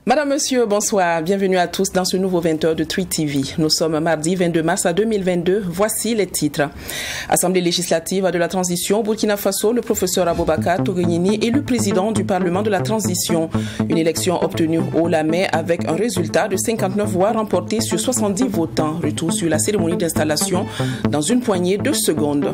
Madame, Monsieur, bonsoir. Bienvenue à tous dans ce nouveau 20h de Tweet TV. Nous sommes mardi 22 mars 2022. Voici les titres. Assemblée législative de la transition Burkina Faso, le professeur Aboubakar Togoyeni est le président du Parlement de la transition. Une élection obtenue haut la main avec un résultat de 59 voix remportées sur 70 votants. Retour sur la cérémonie d'installation dans une poignée de secondes.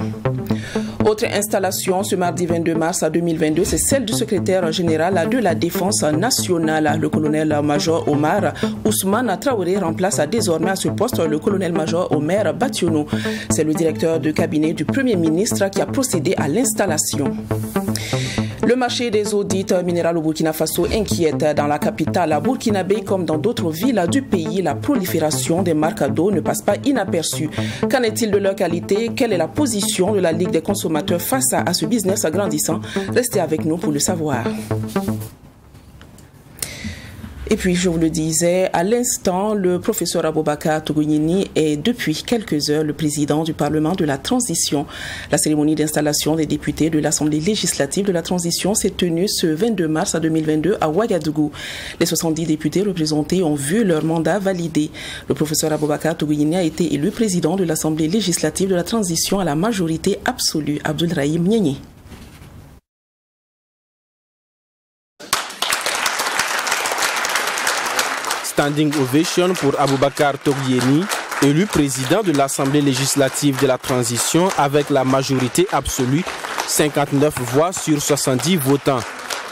Autre installation ce mardi 22 mars 2022, c'est celle du secrétaire général de la Défense nationale. Le colonel-major Omar Ousmane Traoré remplace désormais à ce poste le colonel-major Omer Bationo. C'est le directeur de cabinet du Premier ministre qui a procédé à l'installation. Le marché des audits minéraux au Burkina Faso inquiète. Dans la capitale burkinabé comme dans d'autres villes du pays, la prolifération des marques d'eau ne passe pas inaperçue. Qu'en est-il de leur qualité? Quelle est la position de la Ligue des consommateurs face à ce business grandissant? Restez avec nous pour le savoir. Et puis, je vous le disais, à l'instant, le professeur Aboubakar Togoyeni est depuis quelques heures le président du Parlement de la transition. La cérémonie d'installation des députés de l'Assemblée législative de la transition s'est tenue ce 22 mars 2022 à Ouagadougou. Les 70 députés représentés ont vu leur mandat validé. Le professeur Aboubakar Togoyeni a été élu président de l'Assemblée législative de la transition à la majorité absolue. Abdoulrahim Nieni. Standing ovation pour Aboubakar Togoyeni, élu président de l'Assemblée législative de la transition avec la majorité absolue, 59 voix sur 70 votants.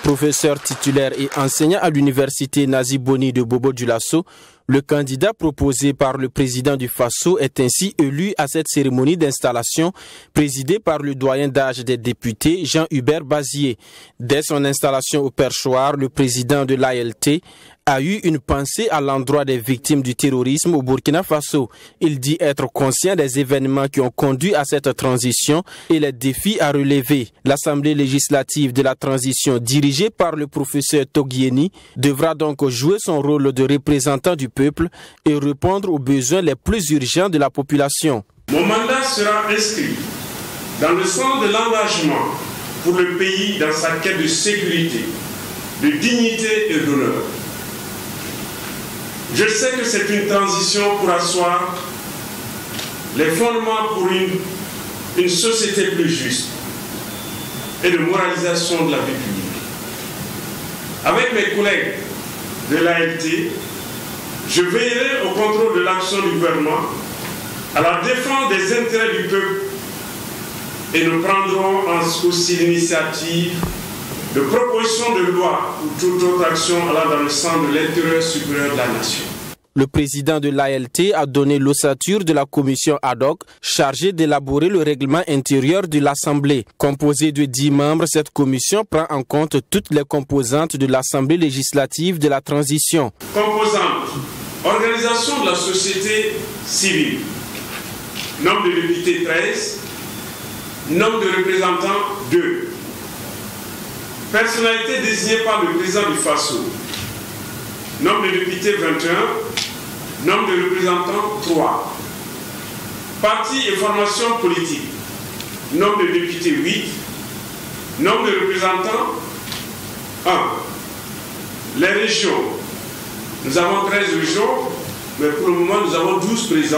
Professeur titulaire et enseignant à l'université Nazi Boni de Bobo-Dioulasso, le candidat proposé par le président du Faso est ainsi élu à cette cérémonie d'installation présidée par le doyen d'âge des députés Jean-Hubert Bazier. Dès son installation au perchoir, le président de l'ALT a eu une pensée à l'endroit des victimes du terrorisme au Burkina Faso. Il dit être conscient des événements qui ont conduit à cette transition et les défis à relever. L'Assemblée législative de la transition dirigée par le professeur Togoyeni devra donc jouer son rôle de représentant du peuple et répondre aux besoins les plus urgents de la population. Mon mandat sera inscrit dans le sens de l'engagement pour le pays dans sa quête de sécurité, de dignité et d'honneur. Je sais que c'est une transition pour asseoir les fondements pour une société plus juste et de moralisation de la vie publique. Avec mes collègues de l'ALT, je veillerai au contrôle de l'action du gouvernement, à la défense des intérêts du peuple et nous prendrons aussi l'initiative de propositions de loi ou toute autre action allant dans le sens de l'intérêt supérieur de la nation. Le président de l'ALT a donné l'ossature de la commission ad hoc chargée d'élaborer le règlement intérieur de l'Assemblée. Composée de 10 membres, cette commission prend en compte toutes les composantes de l'Assemblée législative de la transition. Composantes: organisation de la société civile, nombre de députés 13, nombre de représentants 2. Personnalité désignée par le président du Faso. Nombre de députés 21. Nombre de représentants 3. Parti et formation politique. Nombre de députés 8. Nombre de représentants 1. Les régions. Nous avons 13 régions, mais pour le moment nous avons 12 présents.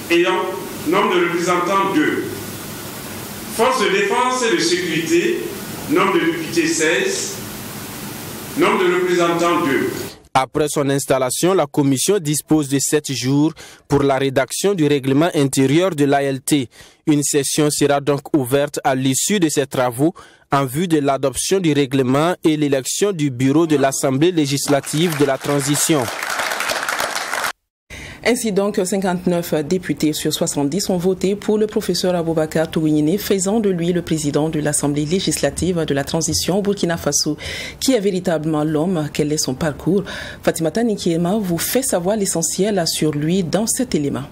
Ayant nombre de représentants 2. Forces de défense et de sécurité. Nombre de députés 16, nombre de représentants 2. Après son installation, la commission dispose de 7 jours pour la rédaction du règlement intérieur de l'ALT. Une session sera donc ouverte à l'issue de ces travaux en vue de l'adoption du règlement et l'élection du bureau de l'Assemblée législative de la transition. Ainsi donc, 59 députés sur 70 ont voté pour le professeur Aboubakar Togoyeni, faisant de lui le président de l'Assemblée législative de la transition au Burkina Faso. Qui est véritablement l'homme? Quel est son parcours? Fatimata Nikiema vous fait savoir l'essentiel sur lui dans cet élément.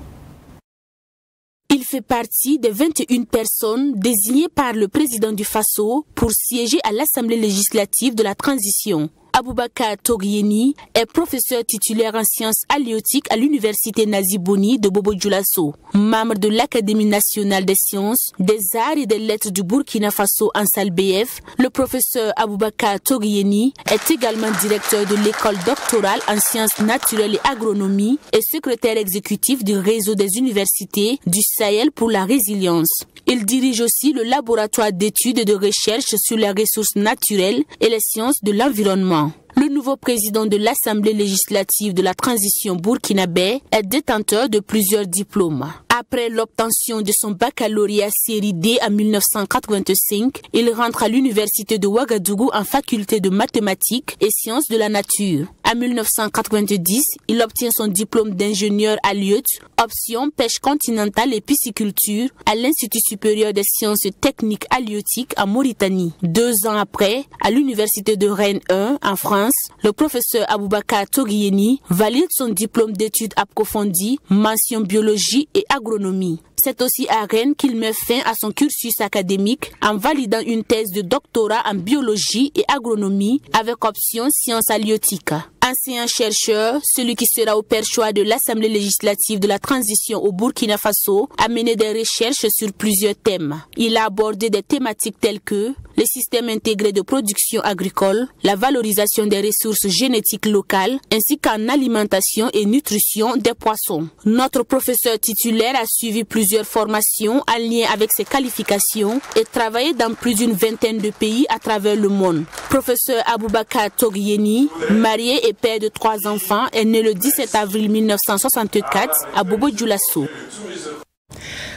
Il fait partie des 21 personnes désignées par le président du Faso pour siéger à l'Assemblée législative de la transition. Aboubacar Togieni est professeur titulaire en sciences halieutiques à l'université Nazi-Boni de Bobo-Dioulasso. Membre de l'Académie nationale des sciences, des arts et des lettres du Burkina Faso Ansal BF, le professeur Aboubacar Togieni est également directeur de l'école doctorale en sciences naturelles et agronomie et secrétaire exécutif du réseau des universités du Sahel pour la résilience. Il dirige aussi le laboratoire d'études et de recherche sur les ressources naturelles et les sciences de l'environnement. Le nouveau président de l'Assemblée législative de la transition burkinabé est détenteur de plusieurs diplômes. Après l'obtention de son baccalauréat série D en 1985, il rentre à l'université de Ouagadougou en faculté de mathématiques et sciences de la nature. En 1990, il obtient son diplôme d'ingénieur à Liot, option pêche continentale et pisciculture à l'Institut supérieur des sciences techniques halieutiques en Mauritanie. 2 ans après, à l'université de Rennes 1 en France, le professeur Aboubacar Togieni valide son diplôme d'études approfondies, mention biologie et agronomie. C'est aussi à Rennes qu'il met fin à son cursus académique en validant une thèse de doctorat en biologie et agronomie avec option sciences halieutiques. Enseignant-chercheur, celui qui sera au perchoir de l'Assemblée législative de la transition au Burkina Faso a mené des recherches sur plusieurs thèmes. Il a abordé des thématiques telles que les systèmes intégrés de production agricole, la valorisation des ressources génétiques locales, ainsi qu'en alimentation et nutrition des poissons. Notre professeur titulaire a suivi plusieurs formations en lien avec ses qualifications et travaillé dans plus d'une vingtaine de pays à travers le monde. Professeur Aboubacar Togieni, marié et père de 3 enfants, est né le 17 avril 1964 à Bobo-Dioulasso.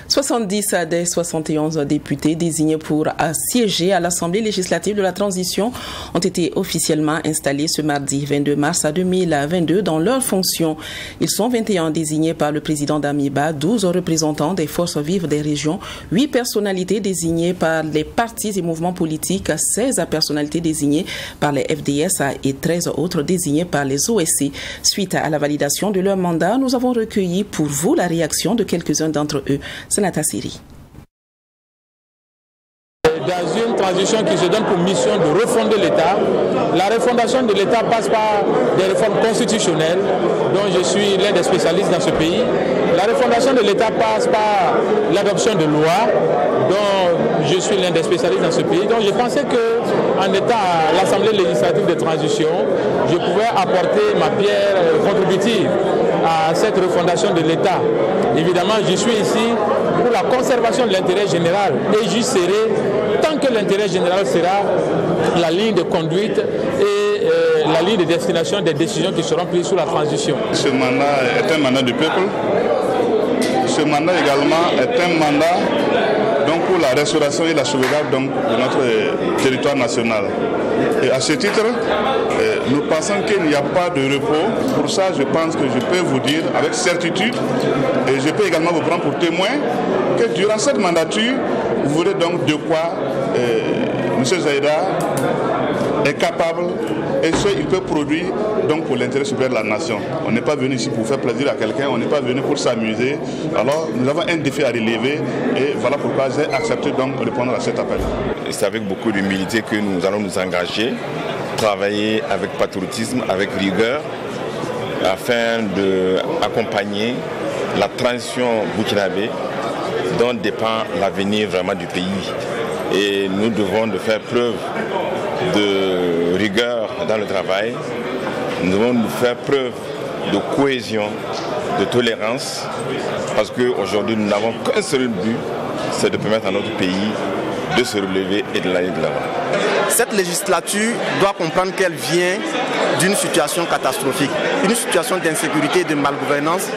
70 des 71 députés désignés pour siéger à l'Assemblée législative de la transition ont été officiellement installés ce mardi 22 mars 2022 dans leurs fonctions. Ils sont 21 désignés par le président d'Amiba, 12 représentants des forces vives des régions, 8 personnalités désignées par les partis et mouvements politiques, 16 personnalités désignées par les FDS et 13 autres désignées par les OSC. Suite à la validation de leur mandat, nous avons recueilli pour vous la réaction de quelques-uns d'entre eux. Sanata Siri. Dans une transition qui se donne pour mission de refonder l'État, la refondation de l'État passe par des réformes constitutionnelles, dont je suis l'un des spécialistes dans ce pays. La refondation de l'État passe par l'adoption de lois, dont je suis l'un des spécialistes dans ce pays. Donc je pensais qu'en étant à l'Assemblée législative de transition, je pouvais apporter ma pierre contributive à cette refondation de l'État. Évidemment, je suis ici pour la conservation de l'intérêt général et j'y serai tant que l'intérêt général sera la ligne de conduite et la ligne de destination des décisions qui seront prises sous la transition. Ce mandat est un mandat du peuple. Ce mandat également est un mandat donc, pour la restauration et la sauvegarde donc, de notre territoire national. Et à ce titre, nous pensons qu'il n'y a pas de repos. Pour ça, je pense que je peux vous dire avec certitude, et je peux également vous prendre pour témoin, que durant cette mandature, vous verrez donc de quoi M. Zaïda est capable et ce qu'il peut produire donc pour l'intérêt supérieur de la nation. On n'est pas venu ici pour faire plaisir à quelqu'un, on n'est pas venu pour s'amuser. Alors nous avons un défi à relever et voilà pourquoi j'ai accepté donc de répondre à cet appel. C'est avec beaucoup d'humilité que nous allons nous engager, travailler avec patriotisme, avec rigueur, afin d'accompagner la transition burkinabé dont dépend l'avenir vraiment du pays. Et nous devons de faire preuve de rigueur dans le travail, nous devons faire preuve de cohésion, de tolérance, parce qu'aujourd'hui nous n'avons qu'un seul but, c'est de permettre à notre pays de se relever et de l'aller de l'avant. Cette législature doit comprendre qu'elle vient d'une situation catastrophique, une situation d'insécurité et de malgouvernance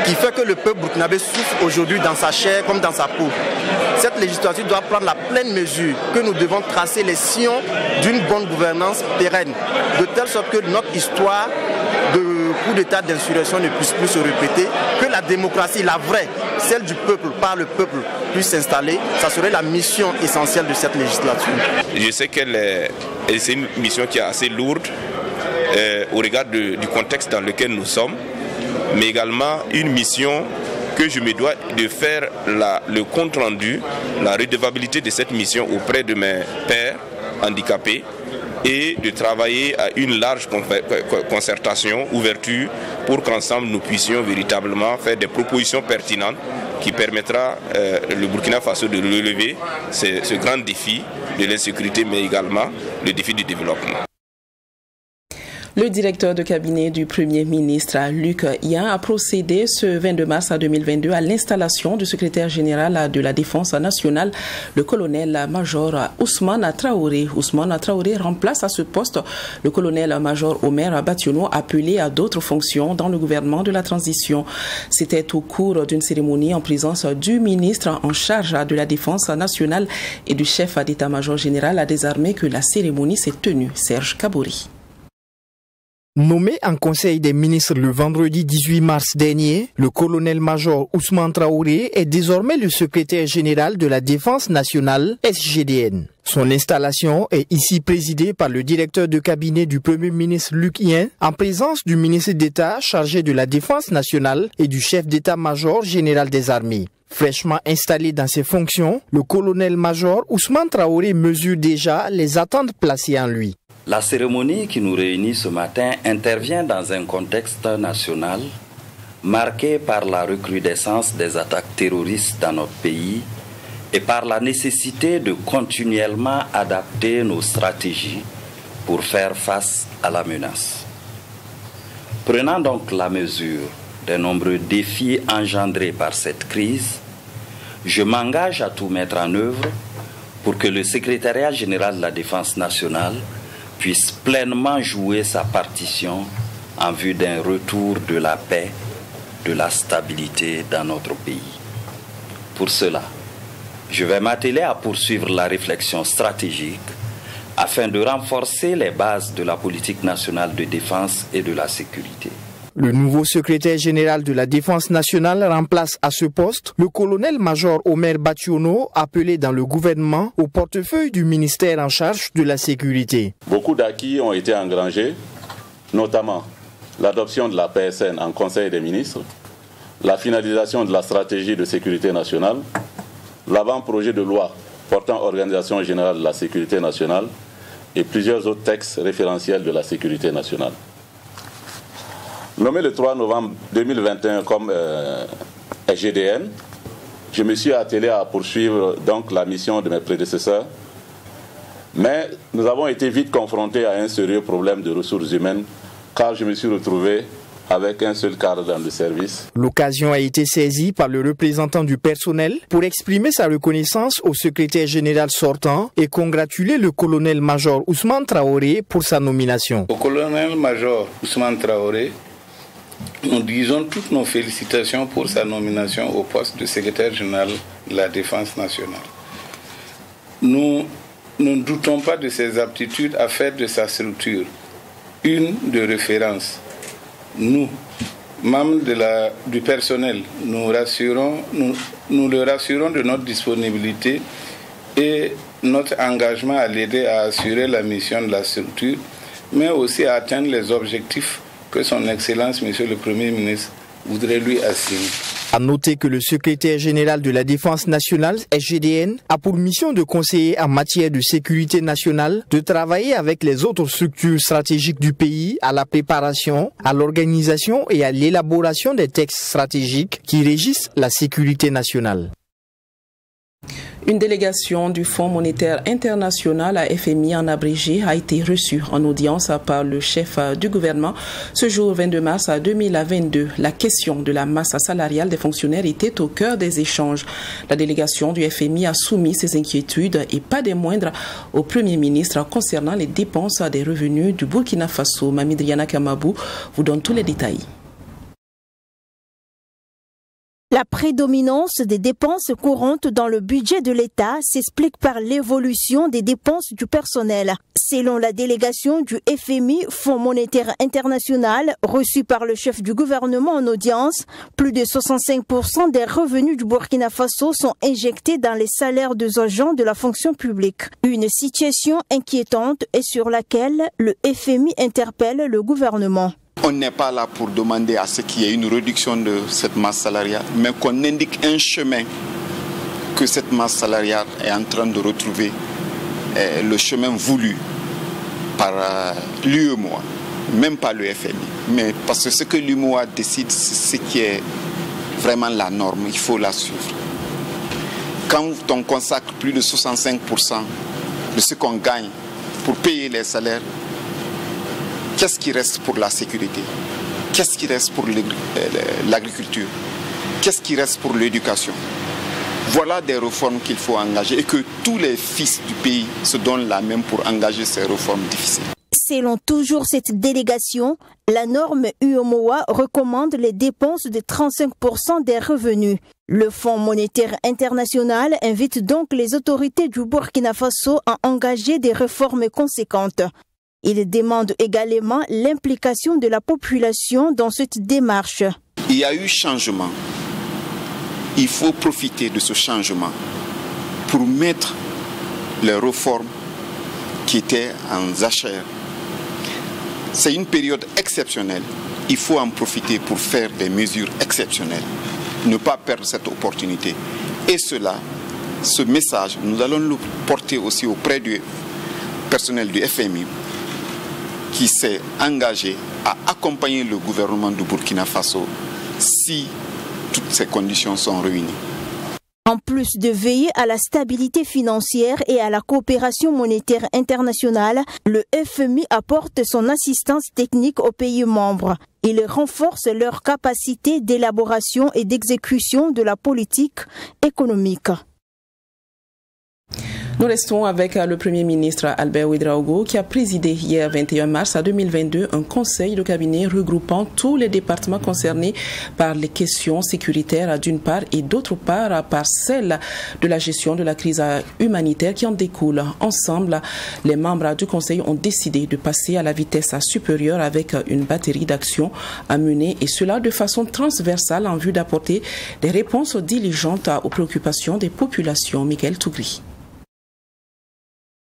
qui fait que le peuple burkinabé souffre aujourd'hui dans sa chair comme dans sa peau. Cette législature doit prendre la pleine mesure que nous devons tracer les sillons d'une bonne gouvernance pérenne, de telle sorte que notre histoire de coup d'état d'insurrection ne puisse plus se répéter, que la démocratie, la vraie, celle du peuple, par le peuple, puisse s'installer. Ça serait la mission essentielle de cette législature. Je sais que c'est une mission qui est assez lourde au regard du contexte dans lequel nous sommes, mais également une mission que je me dois de faire le compte-rendu, la redevabilité de cette mission auprès de mes pairs handicapés et de travailler à une large concertation, ouverture, pour qu'ensemble nous puissions véritablement faire des propositions pertinentes qui permettra le Burkina Faso de relever ce grand défi de l'insécurité, mais également le défi du développement. Le directeur de cabinet du Premier ministre, Luc Yen, a procédé ce 22 mars 2022 à l'installation du secrétaire général de la Défense nationale, le colonel-major Ousmane Traoré. Ousmane Traoré remplace à ce poste le colonel-major Omer Bationo, appelé à d'autres fonctions dans le gouvernement de la transition. C'était au cours d'une cérémonie en présence du ministre en charge de la Défense nationale et du chef d'état-major général des armées que la cérémonie s'est tenue. Serge Kabouri. Nommé en Conseil des ministres le vendredi 18 mars dernier, le colonel-major Ousmane Traoré est désormais le secrétaire général de la Défense nationale, SGDN. Son installation est ici présidée par le directeur de cabinet du Premier ministre Luc Yen, en présence du ministre d'État chargé de la Défense nationale et du chef d'état-major général des armées. Fraîchement installé dans ses fonctions, le colonel-major Ousmane Traoré mesure déjà les attentes placées en lui. La cérémonie qui nous réunit ce matin intervient dans un contexte national marqué par la recrudescence des attaques terroristes dans notre pays et par la nécessité de continuellement adapter nos stratégies pour faire face à la menace. Prenant donc la mesure des nombreux défis engendrés par cette crise, je m'engage à tout mettre en œuvre pour que le secrétariat général de la Défense nationale puisse pleinement jouer sa partition en vue d'un retour de la paix, de la stabilité dans notre pays. Pour cela, je vais m'atteler à poursuivre la réflexion stratégique afin de renforcer les bases de la politique nationale de défense et de la sécurité. Le nouveau secrétaire général de la Défense nationale remplace à ce poste le colonel-major Omer Bationo, appelé dans le gouvernement au portefeuille du ministère en charge de la sécurité. Beaucoup d'acquis ont été engrangés, notamment l'adoption de la PSN en Conseil des ministres, la finalisation de la stratégie de sécurité nationale, l'avant-projet de loi portant organisation générale de la sécurité nationale et plusieurs autres textes référentiels de la sécurité nationale. Nommé le 3 novembre 2021 comme SGDN, je me suis attelé à poursuivre donc la mission de mes prédécesseurs, mais nous avons été vite confrontés à un sérieux problème de ressources humaines car je me suis retrouvé avec un seul cadre dans le service. L'occasion a été saisie par le représentant du personnel pour exprimer sa reconnaissance au secrétaire général sortant et congratuler le colonel-major Ousmane Traoré pour sa nomination. Au colonel-major Ousmane Traoré, nous disons toutes nos félicitations pour sa nomination au poste de secrétaire général de la Défense nationale. Nous ne doutons pas de ses aptitudes à faire de sa structure une de référence. Nous, membres du personnel, nous le rassurons de notre disponibilité et notre engagement à l'aider à assurer la mission de la structure, mais aussi à atteindre les objectifs que son Excellence, Monsieur le Premier ministre, voudrait lui assigner. À noter que le secrétaire général de la Défense nationale, SGDN, a pour mission de conseiller en matière de sécurité nationale, de travailler avec les autres structures stratégiques du pays à la préparation, à l'organisation et à l'élaboration des textes stratégiques qui régissent la sécurité nationale. Une délégation du Fonds monétaire international à FMI en abrégé a été reçue en audience par le chef du gouvernement ce jour 22 mars 2022. La question de la masse salariale des fonctionnaires était au cœur des échanges. La délégation du FMI a soumis ses inquiétudes et pas des moindres au Premier ministre concernant les dépenses des revenus du Burkina Faso. Mamidriana Kamabou vous donne tous les détails. La prédominance des dépenses courantes dans le budget de l'État s'explique par l'évolution des dépenses du personnel. Selon la délégation du FMI, Fonds monétaire international, reçue par le chef du gouvernement en audience, plus de 65% des revenus du Burkina Faso sont injectés dans les salaires des agents de la fonction publique. Une situation inquiétante et sur laquelle le FMI interpelle le gouvernement. On n'est pas là pour demander à ce qu'il y ait une réduction de cette masse salariale, mais qu'on indique un chemin que cette masse salariale est en train de retrouver le chemin voulu par l'UEMOA, même pas le FMI. Mais parce que ce que l'UEMOA décide, c'est ce qui est vraiment la norme, il faut la suivre. Quand on consacre plus de 65% de ce qu'on gagne pour payer les salaires, qu'est-ce qui reste pour la sécurité? Qu'est-ce qui reste pour l'agriculture? Qu'est-ce qui reste pour l'éducation? Voilà des réformes qu'il faut engager et que tous les fils du pays se donnent la main pour engager ces réformes difficiles. Selon toujours cette délégation, la norme UEMOA recommande les dépenses de 35% des revenus. Le Fonds monétaire international invite donc les autorités du Burkina Faso à engager des réformes conséquentes. Il demande également l'implication de la population dans cette démarche. Il y a eu changement. Il faut profiter de ce changement pour mettre les réformes qui étaient en jachère. C'est une période exceptionnelle. Il faut en profiter pour faire des mesures exceptionnelles. Ne pas perdre cette opportunité. Et ce message, nous allons le porter aussi auprès du personnel du FMI qui s'est engagé à accompagner le gouvernement du Burkina Faso si toutes ces conditions sont réunies. En plus de veiller à la stabilité financière et à la coopération monétaire internationale, le FMI apporte son assistance technique aux pays membres. Il renforce leur capacité d'élaboration et d'exécution de la politique économique. Nous restons avec le Premier ministre Albert Ouedraogo qui a présidé hier 21 mars 2022 un conseil de cabinet regroupant tous les départements concernés par les questions sécuritaires d'une part et d'autre part par celle de la gestion de la crise humanitaire qui en découle. Ensemble, les membres du conseil ont décidé de passer à la vitesse supérieure avec une batterie d'actions à mener et cela de façon transversale en vue d'apporter des réponses diligentes aux préoccupations des populations. Michael Tougri.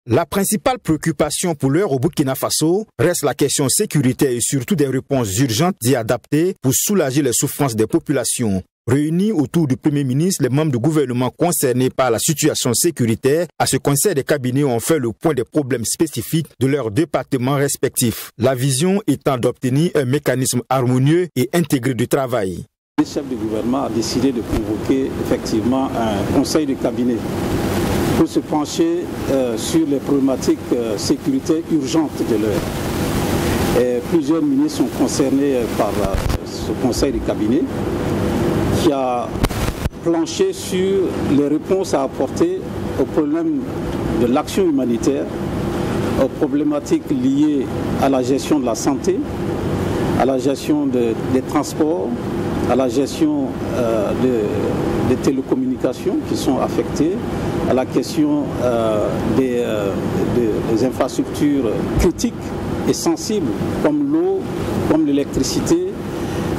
La principale préoccupation pour l'heure au Burkina Faso reste la question sécuritaire et surtout des réponses urgentes et adaptées pour soulager les souffrances des populations. Réunis autour du Premier ministre, les membres du gouvernement concernés par la situation sécuritaire à ce conseil des cabinets ont fait le point des problèmes spécifiques de leurs départements respectifs. La vision étant d'obtenir un mécanisme harmonieux et intégré de travail. Le chef du gouvernement a décidé de convoquer effectivement un conseil de cabinet pour se pencher sur les problématiques sécuritaires urgentes de l'heure. Plusieurs ministres sont concernés par ce conseil de cabinet qui a planché sur les réponses à apporter aux problèmes de l'action humanitaire, aux problématiques liées à la gestion de la santé, à la gestion des transports, à la gestion des télécommunications qui sont affectées, à la question des infrastructures critiques et sensibles comme l'eau, comme l'électricité,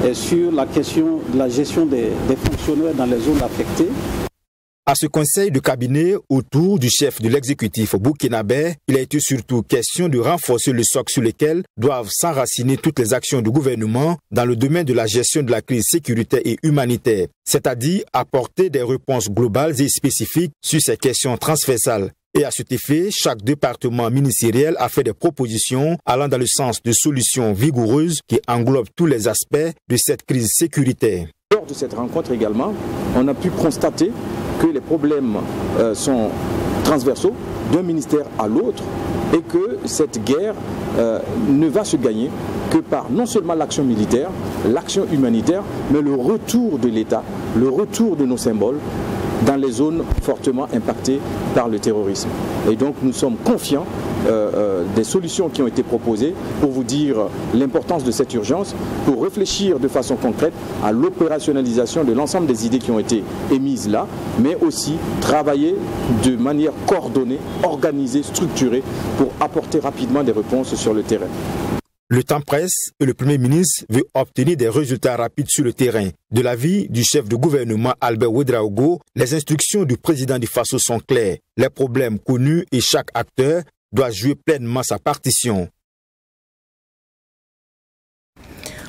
et sur la question de la gestion des fonctionnaires dans les zones affectées. À ce conseil de cabinet autour du chef de l'exécutif burkinabé, il a été surtout question de renforcer le socle sur lequel doivent s'enraciner toutes les actions du gouvernement dans le domaine de la gestion de la crise sécuritaire et humanitaire, c'est-à-dire apporter des réponses globales et spécifiques sur ces questions transversales. Et à cet effet, chaque département ministériel a fait des propositions allant dans le sens de solutions vigoureuses qui englobent tous les aspects de cette crise sécuritaire. Lors de cette rencontre également, on a pu constater que les problèmes sont transversaux d'un ministère à l'autre et que cette guerre ne va se gagner que par non seulement l'action militaire, l'action humanitaire, mais le retour de l'État, le retour de nos symboles dans les zones fortement impactées par le terrorisme. Et donc nous sommes confiants des solutions qui ont été proposées pour vous dire l'importance de cette urgence, pour réfléchir de façon concrète à l'opérationnalisation de l'ensemble des idées qui ont été émises là, mais aussi travailler de manière coordonnée, organisée, structurée pour apporter rapidement des réponses sur le terrain. Le temps presse et le Premier ministre veut obtenir des résultats rapides sur le terrain. De l'avis du chef de gouvernement Albert Ouedraogo, les instructions du président du Faso sont claires. Les problèmes connus et chaque acteur doit jouer pleinement sa partition.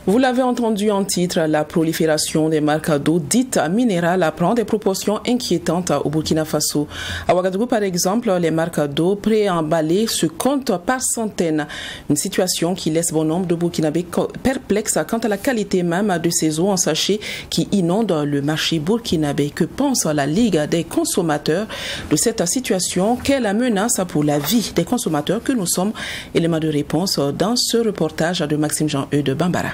Vous l'avez entendu en titre, la prolifération des marques d'eau dites minérales prend des proportions inquiétantes au Burkina Faso. À Ouagadougou, par exemple, les marques d'eau préemballées se comptent par centaines. Une situation qui laisse bon nombre de Burkinabés perplexes quant à la qualité même de ces eaux en sachet qui inondent le marché burkinabé. Que pense la Ligue des consommateurs de cette situation? Quelle menace pour la vie des consommateurs que nous sommes? Élément de réponse dans ce reportage de Maxime Jean-Eudes Bambara.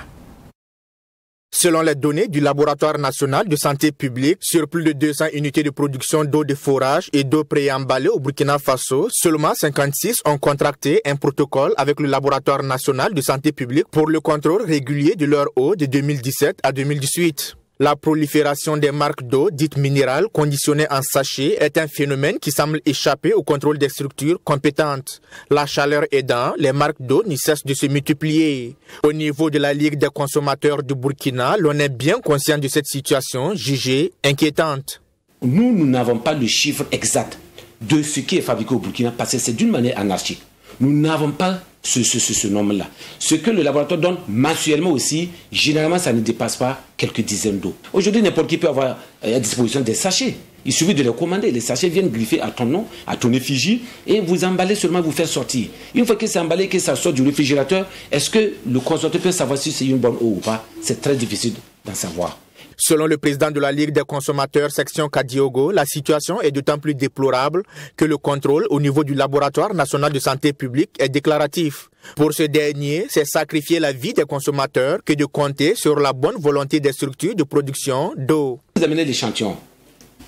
Selon les données du Laboratoire national de santé publique, sur plus de 200 unités de production d'eau de forage et d'eau préemballée au Burkina Faso, seulement 56 ont contracté un protocole avec le Laboratoire national de santé publique pour le contrôle régulier de leur eau de 2017 à 2018. La prolifération des marques d'eau dites minérales conditionnées en sachet est un phénomène qui semble échapper au contrôle des structures compétentes. La chaleur aidant, les marques d'eau ne cessent de se multiplier. Au niveau de la Ligue des consommateurs du Burkina, l'on est bien conscient de cette situation jugée inquiétante. Nous n'avons pas le chiffre exact de ce qui est fabriqué au Burkina parce que c'est d'une manière anarchique. Nous n'avons pas ce nombre-là. Ce que le laboratoire donne mensuellement aussi, généralement, ça ne dépasse pas quelques dizaines d'eau. Aujourd'hui, n'importe qui peut avoir à disposition des sachets. Il suffit de les commander. Les sachets viennent griffer à ton nom, à ton effigie, et vous emballez seulement, vous faire sortir. Une fois que c'est emballé, que ça sort du réfrigérateur, est-ce que le consommateur peut savoir si c'est une bonne eau ou pas? C'est très difficile d'en savoir. Selon le président de la Ligue des consommateurs section Kadiogo, la situation est d'autant plus déplorable que le contrôle au niveau du Laboratoire national de santé publique est déclaratif. Pour ce dernier, c'est sacrifier la vie des consommateurs que de compter sur la bonne volonté des structures de production d'eau. Vous amenez l'échantillon,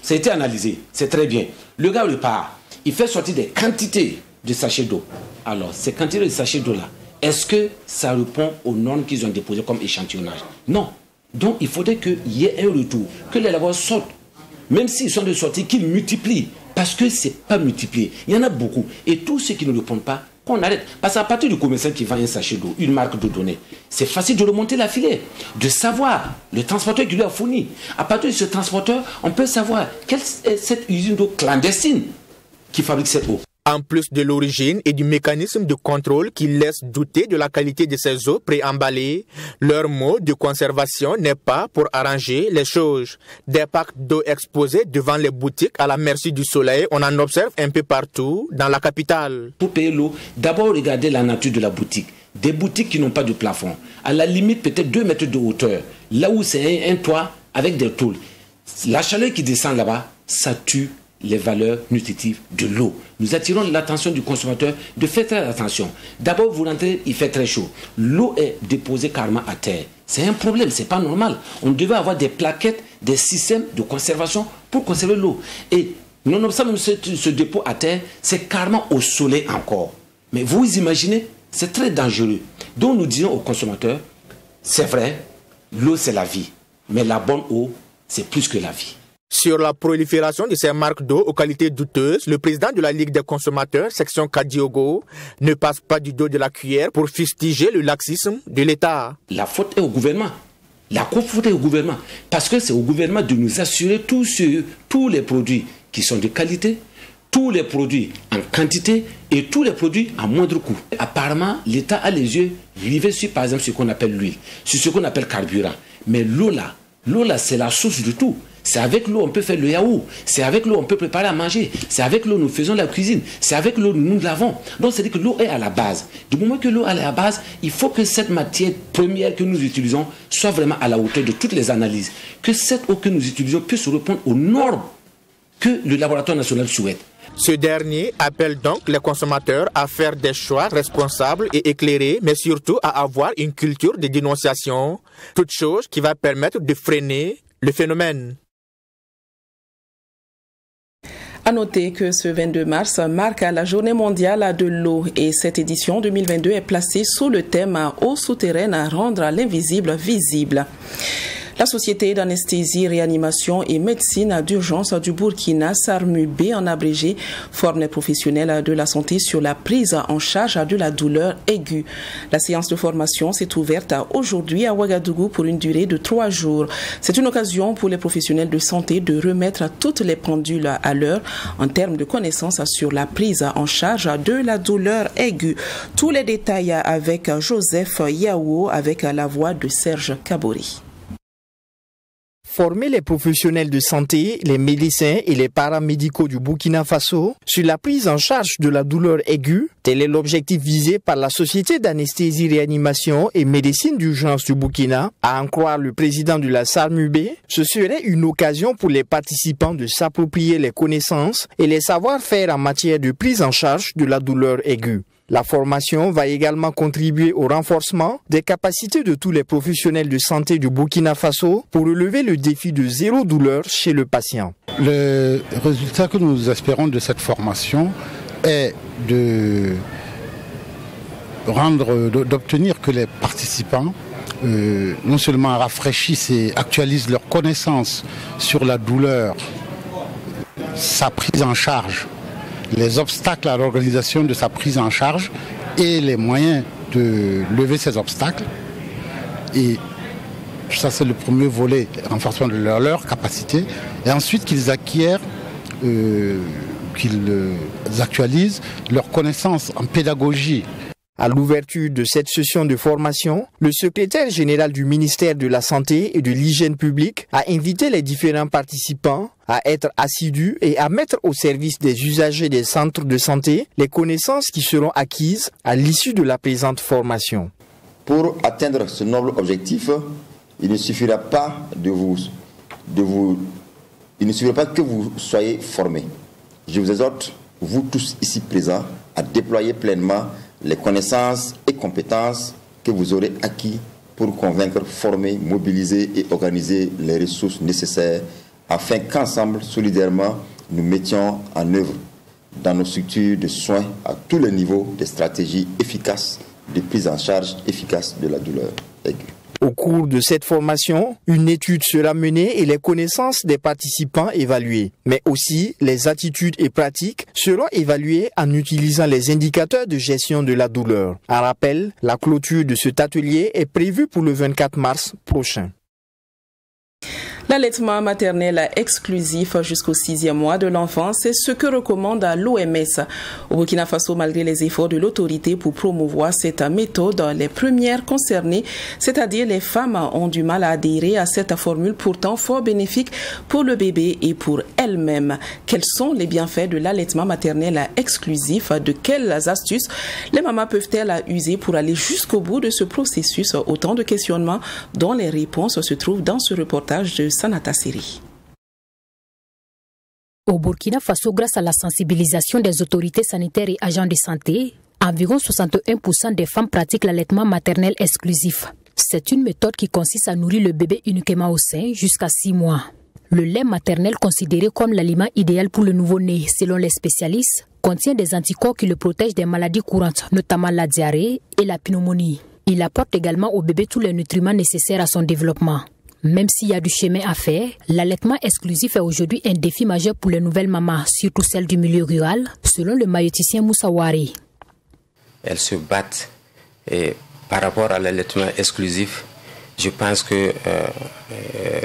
ça a été analysé, c'est très bien. Le gars repart, il fait sortir des quantités de sachets d'eau. Alors, ces quantités de sachets d'eau-là, est-ce que ça répond aux normes qu'ils ont déposées comme échantillonnage? Non. Donc, il faudrait qu'il y ait un retour, que les laboratoires sortent, même s'ils sont de sortie, qu'ils multiplient, parce que ce n'est pas multiplié. Il y en a beaucoup. Et tous ceux qui ne répondent pas, qu'on arrête. Parce qu'à partir du commerçant qui vend un sachet d'eau, une marque de données, c'est facile de remonter la filière, de savoir le transporteur qui lui a fourni. À partir de ce transporteur, on peut savoir quelle est cette usine d'eau clandestine qui fabrique cette eau. En plus de l'origine et du mécanisme de contrôle qui laisse douter de la qualité de ces eaux préemballées, leur mode de conservation n'est pas pour arranger les choses. Des packs d'eau exposés devant les boutiques à la merci du soleil, on en observe un peu partout dans la capitale. Pour payer l'eau, d'abord regardez la nature de la boutique. Des boutiques qui n'ont pas de plafond, à la limite peut-être 2 mètres de hauteur, là où c'est un toit avec des tôles. La chaleur qui descend là-bas, ça tue les valeurs nutritives de l'eau. Nous attirons l'attention du consommateur de faire très attention. D'abord, vous rentrez, il fait très chaud. L'eau est déposée carrément à terre. C'est un problème, c'est pas normal. On devait avoir des plaquettes, des systèmes de conservation pour conserver l'eau. Et nonobstant même ce dépôt à terre, c'est carrément au soleil encore. Mais vous imaginez, c'est très dangereux. Donc nous disons aux consommateurs, c'est vrai, l'eau c'est la vie. Mais la bonne eau, c'est plus que la vie. Sur la prolifération de ces marques d'eau aux qualités douteuses, le président de la Ligue des consommateurs, section Kadiogo, ne passe pas du dos de la cuillère pour fustiger le laxisme de l'État. La faute est au gouvernement. La faute est au gouvernement. Parce que c'est au gouvernement de nous assurer tous les produits qui sont de qualité, tous les produits en quantité et tous les produits à moindre coût. Apparemment, l'État a les yeux rivés sur, par exemple, ce qu'on appelle l'huile, sur ce qu'on appelle carburant. Mais l'eau là, c'est la source de tout. C'est avec l'eau on peut faire le yaourt, c'est avec l'eau on peut préparer à manger, c'est avec l'eau nous faisons la cuisine, c'est avec l'eau nous lavons. Donc c'est-à-dire que l'eau est à la base. Du moment que l'eau est à la base, il faut que cette matière première que nous utilisons soit vraiment à la hauteur de toutes les analyses. Que cette eau que nous utilisons puisse répondre aux normes que le laboratoire national souhaite. Ce dernier appelle donc les consommateurs à faire des choix responsables et éclairés, mais surtout à avoir une culture de dénonciation, toute chose qui va permettre de freiner le phénomène. À noter que ce 22 mars marque la journée mondiale de l'eau et cette édition 2022 est placée sous le thème « Eau souterraine à rendre l'invisible visible ». La société d'anesthésie, réanimation et médecine d'urgence du Burkina, SARMUB en abrégé, forme les professionnels de la santé sur la prise en charge de la douleur aiguë. La séance de formation s'est ouverte aujourd'hui à Ouagadougou pour une durée de 3 jours. C'est une occasion pour les professionnels de santé de remettre toutes les pendules à l'heure en termes de connaissances sur la prise en charge de la douleur aiguë. Tous les détails avec Joseph Yaou avec la voix de Serge Kabori. Former les professionnels de santé, les médecins et les paramédicaux du Burkina Faso sur la prise en charge de la douleur aiguë, tel est l'objectif visé par la Société d'anesthésie, réanimation et médecine d'urgence du Burkina. À en croire le président de la SARMUB, ce serait une occasion pour les participants de s'approprier les connaissances et les savoir-faire en matière de prise en charge de la douleur aiguë. La formation va également contribuer au renforcement des capacités de tous les professionnels de santé du Burkina Faso pour relever le défi de zéro douleur chez le patient. Le résultat que nous espérons de cette formation est d'obtenir que les participants non seulement rafraîchissent et actualisent leurs connaissances sur la douleur, sa prise en charge, les obstacles à l'organisation de sa prise en charge et les moyens de lever ces obstacles. Et ça, c'est le premier volet, renforcement de leur capacité. Et ensuite qu'ils acquièrent, qu'ils actualisent leurs connaissances en pédagogie. À l'ouverture de cette session de formation, le secrétaire général du ministère de la Santé et de l'Hygiène publique a invité les différents participants à être assidus et à mettre au service des usagers des centres de santé les connaissances qui seront acquises à l'issue de la présente formation. Pour atteindre ce noble objectif, il ne suffira pas il ne suffira pas que vous soyez formés. Je vous exhorte, vous tous ici présents, à déployer pleinement les connaissances et compétences que vous aurez acquis pour convaincre, former, mobiliser et organiser les ressources nécessaires afin qu'ensemble, solidairement, nous mettions en œuvre dans nos structures de soins à tous les niveaux des stratégies efficaces de prise en charge efficace de la douleur aiguë. Au cours de cette formation, une étude sera menée et les connaissances des participants évaluées. Mais aussi, les attitudes et pratiques seront évaluées en utilisant les indicateurs de gestion de la douleur. En rappel, la clôture de cet atelier est prévue pour le 24 mars prochain. L'allaitement maternel exclusif jusqu'au 6e mois de l'enfant, c'est ce que recommande l'OMS. Au Burkina Faso, malgré les efforts de l'autorité pour promouvoir cette méthode, les premières concernées, c'est-à-dire les femmes, ont du mal à adhérer à cette formule pourtant fort bénéfique pour le bébé et pour elles-mêmes. Quels sont les bienfaits de l'allaitement maternel exclusif? De quelles astuces les mamans peuvent-elles user pour aller jusqu'au bout de ce processus? Autant de questionnements dont les réponses se trouvent dans ce reportage de Sanata Siri. Au Burkina Faso, grâce à la sensibilisation des autorités sanitaires et agents de santé, environ 61% des femmes pratiquent l'allaitement maternel exclusif. C'est une méthode qui consiste à nourrir le bébé uniquement au sein jusqu'à 6 mois. Le lait maternel, considéré comme l'aliment idéal pour le nouveau-né, selon les spécialistes, contient des anticorps qui le protègent des maladies courantes, notamment la diarrhée et la pneumonie. Il apporte également au bébé tous les nutriments nécessaires à son développement. Même s'il y a du chemin à faire, l'allaitement exclusif est aujourd'hui un défi majeur pour les nouvelles mamans, surtout celles du milieu rural, selon le maïoticien Moussa Wari. Elles se battent et par rapport à l'allaitement exclusif, je pense que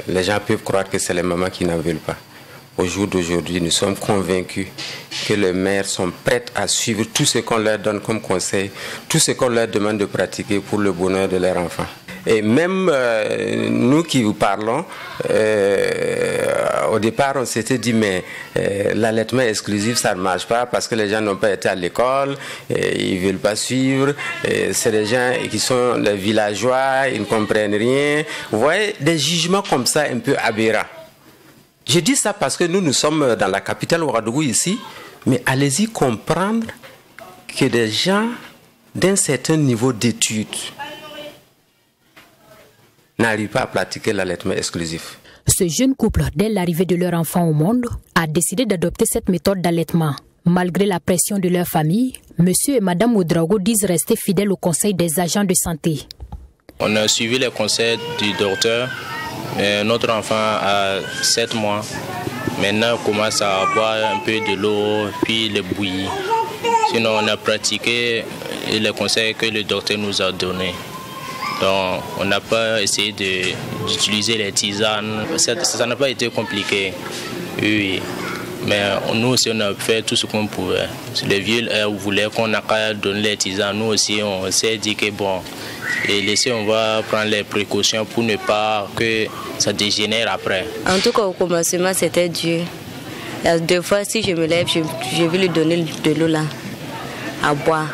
les gens peuvent croire que c'est les mamans qui n'en veulent pas. Au jour d'aujourd'hui, nous sommes convaincus que les mères sont prêtes à suivre tout ce qu'on leur donne comme conseil, tout ce qu'on leur demande de pratiquer pour le bonheur de leur enfant. Et même nous qui vous parlons, au départ on s'était dit mais l'allaitement exclusif ça ne marche pas parce que les gens n'ont pas été à l'école, ils ne veulent pas suivre, c'est des gens qui sont les villageois, ils ne comprennent rien. Vous voyez, des jugements comme ça un peu aberrants. Je dis ça parce que nous sommes dans la capitale Ouagadougou ici, mais allez-y comprendre que des gens d'un certain niveau d'études n'arrivent pas à pratiquer l'allaitement exclusif. Ce jeune couple, dès l'arrivée de leur enfant au monde, a décidé d'adopter cette méthode d'allaitement. Malgré la pression de leur famille, monsieur et madame Ouedraogo disent rester fidèles au conseil des agents de santé. On a suivi les conseils du docteur Notre enfant a 7 mois. Maintenant, on commence à boire un peu de l'eau, puis le bouillir. Sinon, on a pratiqué les conseils que le docteur nous a donnés. Donc, on n'a pas essayé d'utiliser les tisanes. Ça n'a pas été compliqué. Oui. Mais nous aussi, on a fait tout ce qu'on pouvait. Les vieux voulaient qu'on a qu'à donner les tisanes. Nous aussi, on s'est dit que bon, et laisser, on va prendre les précautions pour ne pas que ça dégénère après. En tout cas, au commencement, c'était dur. Deux fois, si je me lève, je vais lui donner de l'eau là, à boire.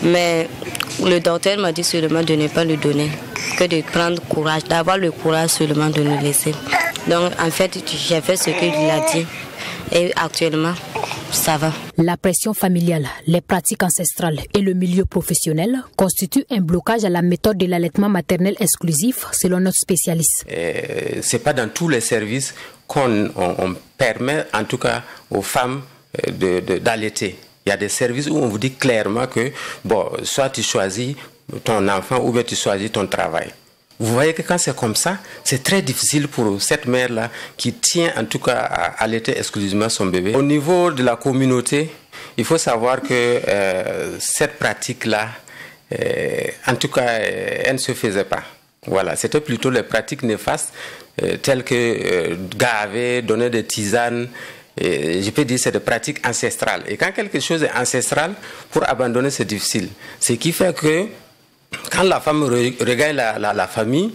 Mais le docteur m'a dit seulement de ne pas lui donner, que de prendre courage, d'avoir le courage seulement de nous laisser. Donc, en fait, j'ai fait ce qu'il a dit. Et actuellement, ça va. La pression familiale, les pratiques ancestrales et le milieu professionnel constituent un blocage à la méthode de l'allaitement maternel exclusif, selon notre spécialiste. C'est pas dans tous les services qu'on permet, en tout cas, aux femmes d'allaiter. Il y a des services où on vous dit clairement que, bon, soit tu choisis ton enfant ou bien tu choisis ton travail. Vous voyez que quand c'est comme ça, c'est très difficile pour cette mère-là qui tient en tout cas à allaiter exclusivement son bébé. Au niveau de la communauté, il faut savoir que cette pratique-là, en tout cas, elle ne se faisait pas. Voilà, c'était plutôt les pratiques néfastes telles que gaver, donner des tisanes. Je peux dire c'est des pratiques ancestrales. Et quand quelque chose est ancestral, pour abandonner, c'est difficile. Ce qui fait que quand la femme regagne la famille,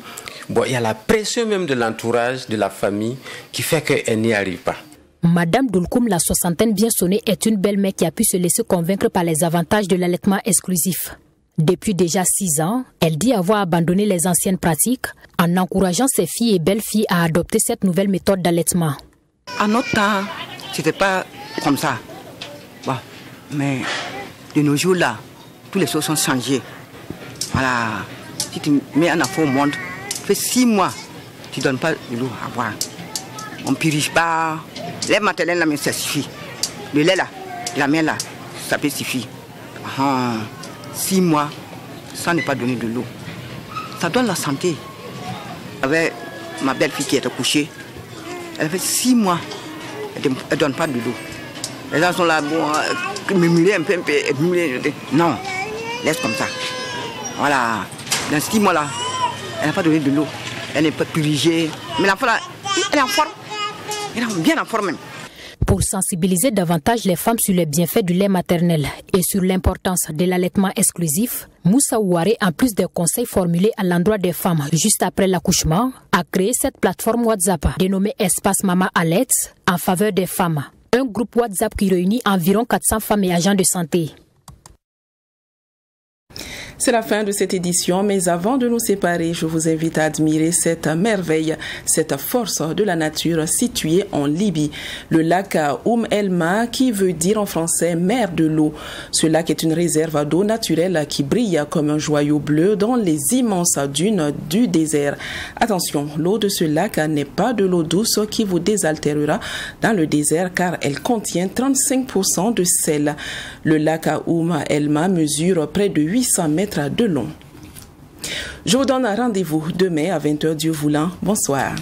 bon, il y a la pression même de l'entourage, de la famille, qui fait qu'elle n'y arrive pas. Madame Doulkoum, la soixantaine bien sonnée, est une belle-mère qui a pu se laisser convaincre par les avantages de l'allaitement exclusif. Depuis déjà 6 ans, elle dit avoir abandonné les anciennes pratiques en encourageant ses filles et belles-filles à adopter cette nouvelle méthode d'allaitement. À notre temps, c'était pas comme ça. Bon, mais de nos jours là, toutes les choses sont changées. Voilà, si tu mets un enfant au monde, tu fais 6 mois, tu ne donnes pas de l'eau à boire. On ne purige pas. Lait maternel, là, mais ça suffit. Le lait là, la mère là, ça peut suffire. 6 mois, ça n'est pas donner de l'eau. Ça donne la santé. Avec ma belle-fille qui était couchée, elle fait 6 mois, elle ne donne pas de l'eau. Les gens sont là, bon, murmurer un peu, non, laisse comme ça. Voilà, dans 6 mois-là, elle n'a pas donné de l'eau, elle n'est pas purigée. Mais l'enfant là, elle est en forme, elle est bien en forme même. Pour sensibiliser davantage les femmes sur les bienfaits du lait maternel et sur l'importance de l'allaitement exclusif, Moussa Ouare, en plus des conseils formulés à l'endroit des femmes juste après l'accouchement, a créé cette plateforme WhatsApp dénommée Espace Mama Allait en faveur des femmes. Un groupe WhatsApp qui réunit environ 400 femmes et agents de santé. C'est la fin de cette édition, mais avant de nous séparer, je vous invite à admirer cette merveille, cette force de la nature située en Libye. Le lac Elma, qui veut dire en français mer de l'eau. Ce lac est une réserve d'eau naturelle qui brille comme un joyau bleu dans les immenses dunes du désert. Attention, l'eau de ce lac n'est pas de l'eau douce qui vous désaltérera dans le désert car elle contient 35% de sel. Le lac Elma mesure près de 800 mètres de long. Je vous donne un rendez-vous demain à 20h Dieu voulant. Bonsoir.